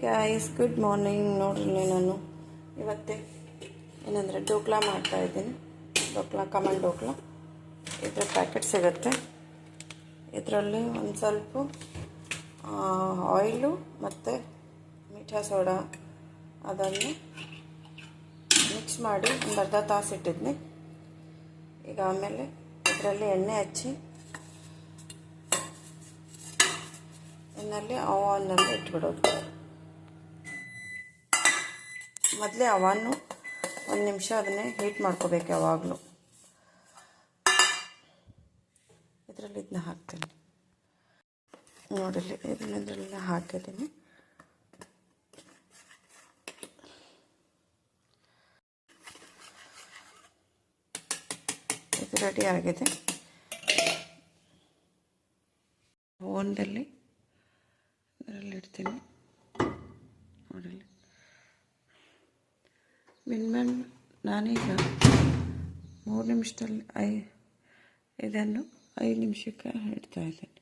Guys good morning. ನೋಡ್ರಿ ನಾನು ಇವತ್ತೇ ಏನಂದರೆ ಡೋಕ್ಲಾ ಮಾಡ್ತಾಯಿದ್ದೀನಿ. ಕಮಲ್ ಡೋಕ್ಲಾ ಇದರ ಪ್ಯಾಕೆಟ್ ಸಿಗುತ್ತೆ. ಇದರಲ್ಲಿ ಒಂದು ಸ್ವಲ್ಪ ಆಯಿಲು ಮತ್ತು ಮೀಠಾ ಸೋಡಾ ಅದನ್ನು ಮಿಕ್ಸ್ ಮಾಡಿ ಒಂದು ಅರ್ಧ ತಾಸು ಇಟ್ಟಿದ್ನಿ. ಈಗ ಆಮೇಲೆ ಇದರಲ್ಲಿ ಎಣ್ಣೆ ಹಚ್ಚಿ ಎಣ್ಣೆಯಲ್ಲಿ ಅವನ್ನೆಲ್ಲ ಇಟ್ಬಿಡೋದು. ಮೊದಲೇ ಅವನ್ನು ಒಂದು ನಿಮಿಷ ಅದನ್ನೇ ಹೀಟ್ ಮಾಡ್ಕೋಬೇಕು ಯಾವಾಗಲೂ. ಇದರಲ್ಲಿ ಇದನ್ನ ಹಾಕ್ತೀನಿ ನೋಡಿಲ್ಲಿ, ಇದನ್ನೆಲ್ಲ ಹಾಕಿದ್ದೀನಿ. ಇದು ರೆಡಿ ಆಗಿದೆ. ಓವನ್ದಲ್ಲಿ ಇದರಲ್ಲಿ ಇಡ್ತೀನಿ ನೋಡಿಲ್ಲಿ. ಮಿನಿಮಮ್ ನಾನೀಗ 3 ನಿಮಿಷದಲ್ಲಿ ಇದನ್ನು 5 ನಿಮಿಷಕ್ಕೆ ಇಡ್ತಾ ಇದ್ದೀನಿ.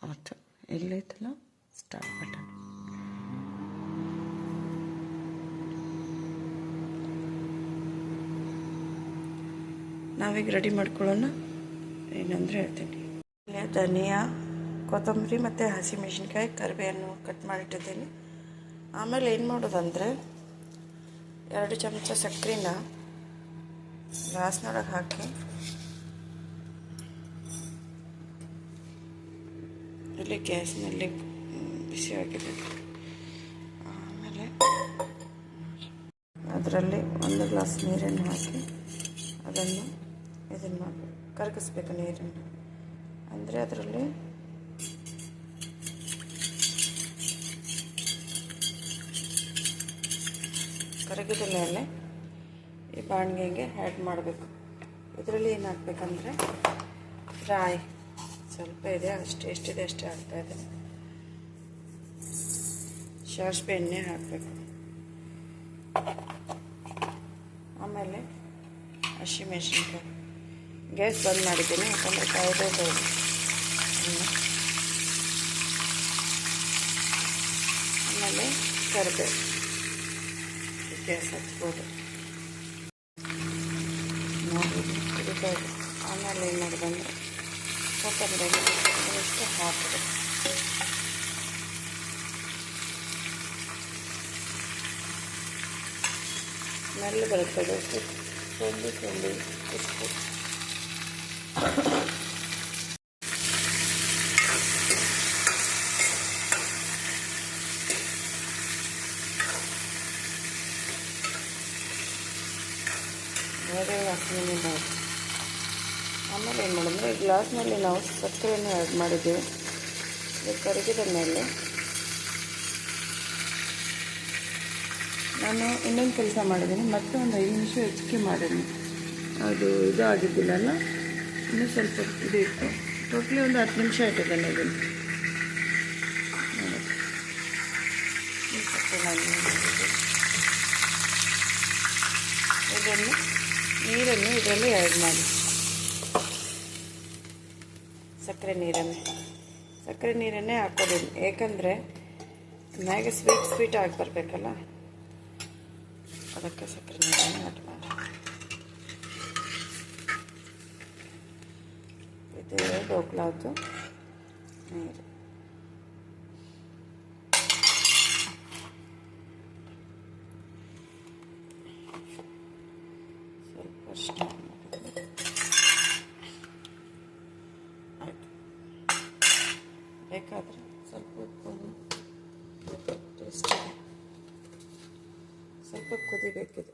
ಆಯ್ತು, ಎಲ್ಲೈತಲ್ಲ ಸ್ಟಾರ್ಟ್ ಬಟನ್. ನಾವೀಗ ರೆಡಿ ಮಾಡ್ಕೊಳ್ಳೋಣ. ಏನಂದರೆ ಹೇಳ್ತೀನಿ, ಧನಿಯಾ, ಕೊತ್ತಂಬರಿ ಮತ್ತು ಹಸಿಮೆಣಸಿನ್ಕಾಯಿ, ಕರಿಬೇವನ್ನು ಕಟ್ ಮಾಡಿಟ್ಟಿದ್ದೀನಿ. ಆಮೇಲೆ ಏನು ಮಾಡೋದಂದರೆ 2 ಚಮಚ ಸಕ್ಕರೆನ ಗ್ಲಾಸ್ನೊಳಗೆ ಹಾಕಿ ಇಲ್ಲಿ ಗ್ಯಾಸ್ನಲ್ಲಿ ಬಿಸಿ ಆಗಿದೆ. ಆಮೇಲೆ ಅದರಲ್ಲಿ 1 ಗ್ಲಾಸ್ ನೀರನ್ನು ಹಾಕಿ ಅದನ್ನು ಇದನ್ನು ಮಾಡಿ ಕರಗಿಸ್ಬೇಕು. ನೀರನ್ನು ಅಂದರೆ ಅದರಲ್ಲಿ ಕರಗಿದ ಮೇಲೆ ಈ ಬಾಣಲೆಗೆ ಆ್ಯಡ್ ಮಾಡಬೇಕು. ಇದರಲ್ಲಿ ಏನು ಹಾಕಬೇಕಂದ್ರೆ ರಾಯಿ ಸ್ವಲ್ಪ ಇದೆ, ಅಷ್ಟು ಎಷ್ಟಿದೆ ಅಷ್ಟೇ ಹಾಕ್ತಾಯಿದೆ. ಸಾಸಿವೆ ಎಣ್ಣೆ ಹಾಕಬೇಕು. ಆಮೇಲೆ ಹಸಿಮೆಣಸಿನ್ಕಾಯಿ. ಗ್ಯಾಸ್ ಬಂದ್ ಮಾಡಿದ್ದೀನಿ ಯಾಕಂದರೆ ಕಾಯ್ದು. ಆಮೇಲೆ ಕರಿಬೇವು ಗ್ಯಾಸ್ ಹಚ್ಬೋದು ನೋಡಿ ಕುಡಿಬೋದು. ಆಮೇಲೆ ಏನು ಮಾಡೋದಂದರೆ ಕೊತ್ತಂಬರಿ ಎಷ್ಟು ಹಾಕಿದೆ. ಸ್ಮೆಲ್ ಬರ್ತದೆ. ಸೊಂಡಿ ಉಪ್ಪು. ಆಮೇಲೆ ಏನು ಮಾಡಿದ್ರೆ ಗ್ಲಾಸ್ನಲ್ಲಿ ನಾವು ಸಕ್ಕರೆಯನ್ನು ಆ್ಯಡ್ ಮಾಡಿದ್ದೀವಿ. ಇದು ಕರಗಿದ ಮೇಲೆ ನಾನು ಇನ್ನೊಂದು ಕೆಲಸ ಮಾಡಿದ್ದೀನಿ. ಮತ್ತೆ ಒಂದು 5 ನಿಮಿಷ ಹೆಚ್ಚಿಗೆ ಮಾಡಿದ್ದೀನಿ. ಅದು ಇದು ಆಗಿದ್ದಿಲ್ಲಲ್ಲ, ಇನ್ನೂ ಸ್ವಲ್ಪ ಇದು ಇತ್ತು. ಟೋಟ್ಲಿ ಒಂದು 10 ನಿಮಿಷ ಇಟ್ಟಿದ್ದೇನೆ ಇದನ್ನು. ಇದನ್ನು ನೀರನ್ನು ಇದರಲ್ಲಿ ಆ್ಯಡ್ ಮಾಡಿ, ಸಕ್ಕರೆ ನೀರನ್ನೇ ಹಾಕೋದಿಲ್ಲ. ಏಕೆಂದರೆ ಮ್ಯಾಗೆ ಸ್ವೀಟ್ ಆಗಿ ಬರಬೇಕಲ್ಲ, ಅದಕ್ಕೆ ಸಕ್ಕರೆ ನೀರನ್ನು ಆ್ಯಡ್ ಮಾಡಿ. ಇದು ಡೋಕ್ಲಾದ್ದು ನೀರು. ಸ್ವಲ್ಪ ಅಷ್ಟು ಆಯಿತು. ಬೇಕಾದರೆ ಸ್ವಲ್ಪ ಉಪ್ಪು ಟೇಸ್ಟ್, ಸ್ವಲ್ಪ ಕುದಿಬೇಕಿದೆ.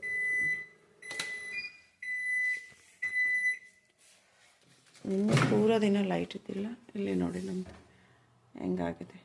ಇನ್ನೂ ಪೂರ ದಿನ ಲೈಟ್ ಇದ್ದಿಲ್ಲ. ಇಲ್ಲಿ ನೋಡಿ ನಮ್ಮದು ಹೆಂಗಾಗಿದೆ.